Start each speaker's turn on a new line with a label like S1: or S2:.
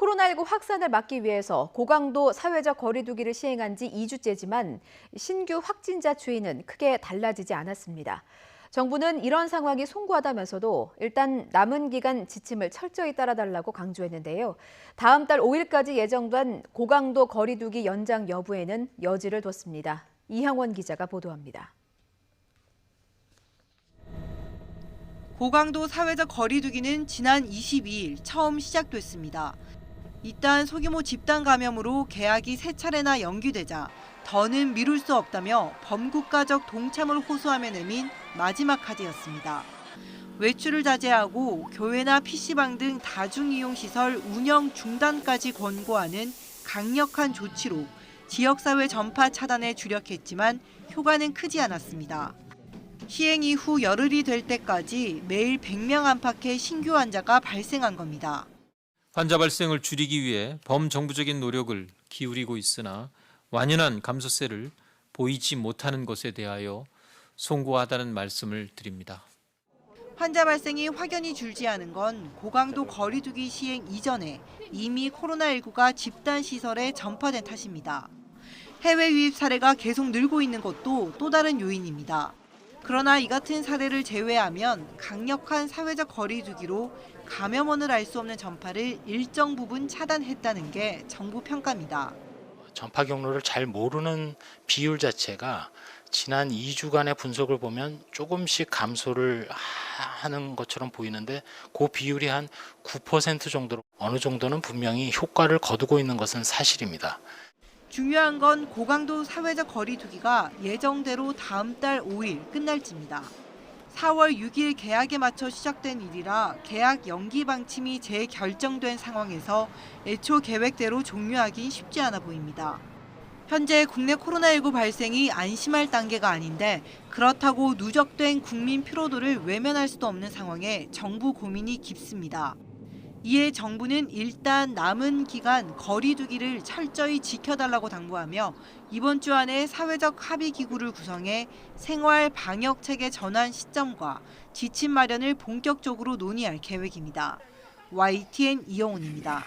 S1: 코로나19 확산을 막기 위해서 고강도 사회적 거리 두기를 시행한 지 2주째지만 신규 확진자 추이는 크게 달라지지 않았습니다. 정부는 이런 상황이 송구하다면서도 일단 남은 기간 지침을 철저히 따라달라고 강조했는데요. 다음 달 5일까지 예정된 고강도 거리 두기 연장 여부에는 여지를 뒀습니다. 이향원 기자가 보도합니다.
S2: 고강도 사회적 거리 두기는 지난 22일 처음 시작됐습니다. 이딴 소규모 집단 감염으로 개학이 3차례나 연기되자 더는 미룰 수 없다며 범국가적 동참을 호소하며 내민 마지막 카드였습니다. 외출을 자제하고 교회나 PC방 등 다중이용시설 운영 중단까지 권고하는 강력한 조치로 지역사회 전파 차단에 주력했지만 효과는 크지 않았습니다. 시행 이후 열흘이 될 때까지 매일 100명 안팎의 신규 환자가 발생한 겁니다.
S3: 환자 발생을 줄이기 위해 범정부적인 노력을 기울이고 있으나 완연한 감소세를 보이지 못하는 것에 대하여 송구하다는 말씀을 드립니다.
S2: 환자 발생이 확연히 줄지 않은 건 고강도 거리 두기 시행 이전에 이미 코로나19가 집단 시설에 전파된 탓입니다. 해외 유입 사례가 계속 늘고 있는 것도 또 다른 요인입니다. 그러나 이 같은 사례를 제외하면 강력한 사회적 거리 두기로 감염원을 알 수 없는 전파를 일정 부분 차단했다는 게 정부 평가입니다.
S4: 전파 경로를 잘 모르는 비율 자체가 지난 2주간의 분석을 보면 조금씩 감소를 하는 것처럼 보이는데 그 비율이 한 9% 정도로 어느 정도는 분명히 효과를 거두고 있는 것은 사실입니다.
S2: 중요한 건 고강도 사회적 거리 두기가 예정대로 다음 달 5일 끝날지입니다. 4월 6일 개학에 맞춰 시작된 일이라 개학 연기 방침이 재결정된 상황에서 애초 계획대로 종료하긴 쉽지 않아 보입니다. 현재 국내 코로나19 발생이 안심할 단계가 아닌데 그렇다고 누적된 국민 피로도를 외면할 수도 없는 상황에 정부 고민이 깊습니다. 이에 정부는 일단 남은 기간 거리 두기를 철저히 지켜달라고 당부하며 이번 주 안에 사회적 합의 기구를 구성해 생활 방역 체계 전환 시점과 지침 마련을 본격적으로 논의할 계획입니다. YTN 이영훈입니다.